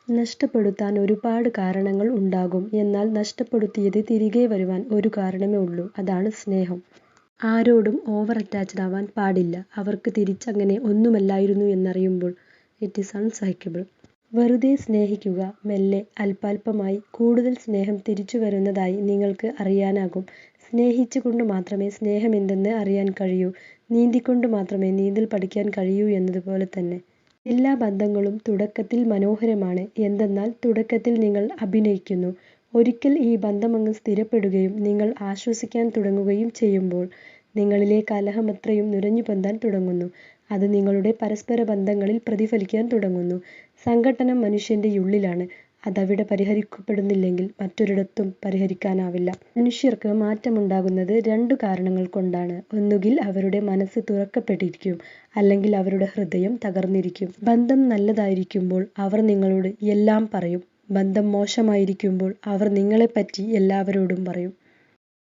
നഷ്ടപ്പെടുത്താൻ ഒരുപാട് കാരണങ്ങൾ ഉണ്ടാകും. എന്നാൽ നഷ്ടപ്പെടുത്തിയത് തിരികെ വരുവാൻ ഒരു കാരണമേ ഉള്ളൂ. അതാണ് സ്നേഹം. ആരോടും ഓവർ അറ്റാച്ച്ഡ് ആവാൻ പാടില്ല. അവർക്ക് തിരിച്ചങ്ങനെ ഒന്നുമല്ലായിരുന്നു എന്നറിയുമ്പോൾ ഇറ്റ് ഈസ് അൺസഹിക്കബിൾ. വെറുതെ സ്നേഹിക്കുക. മെല്ലെ അല്പാൽപമായി കൂടുതൽ സ്നേഹം തിരിച്ചു വരുന്നതായി നിങ്ങൾക്ക് അറിയാനാകും. സ്നേഹിച്ചുകൊണ്ട് മാത്രമേ സ്നേഹമെന്തെന്ന് അറിയാൻ കഴിയൂ. നീന്തിക്കൊണ്ട് മാത്രമേ നീന്തൽ പഠിക്കാൻ കഴിയൂ എന്നതുപോലെ തന്നെ. എല്ലാ ബന്ധങ്ങളും തുടക്കത്തിൽ മനോഹരമാണ്. എന്തെന്നാൽ തുടക്കത്തിൽ നിങ്ങൾ അഭിനയിക്കുന്നു. ഒരിക്കൽ ഈ ബന്ധമങ്ങ് സ്ഥിരപ്പെടുകയും നിങ്ങൾ ആശ്വസിക്കാൻ തുടങ്ങുകയും ചെയ്യുമ്പോൾ നിങ്ങളിലെ കലഹമത്രയും നുരഞ്ഞു പൊന്താൻ തുടങ്ങുന്നു. അത് നിങ്ങളുടെ പരസ്പര ബന്ധങ്ങളിൽ പ്രതിഫലിക്കാൻ തുടങ്ങുന്നു. സംഘട്ടനം മനുഷ്യന്റെ ഉള്ളിലാണ്. അതവിടെ പരിഹരിക്കപ്പെടുന്നില്ലെങ്കിൽ മറ്റൊരിടത്തും പരിഹരിക്കാനാവില്ല. മനുഷ്യർക്ക് മാറ്റമുണ്ടാകുന്നത് രണ്ടു കാരണങ്ങൾ കൊണ്ടാണ്. ഒന്നുകിൽ അവരുടെ മനസ്സ് തുറക്കപ്പെട്ടിരിക്കും, അല്ലെങ്കിൽ അവരുടെ ഹൃദയം തകർന്നിരിക്കും. ബന്ധം നല്ലതായിരിക്കുമ്പോൾ അവർ നിങ്ങളോട് എല്ലാം പറയും. ബന്ധം മോശമായിരിക്കുമ്പോൾ അവർ നിങ്ങളെപ്പറ്റി എല്ലാവരോടും പറയും.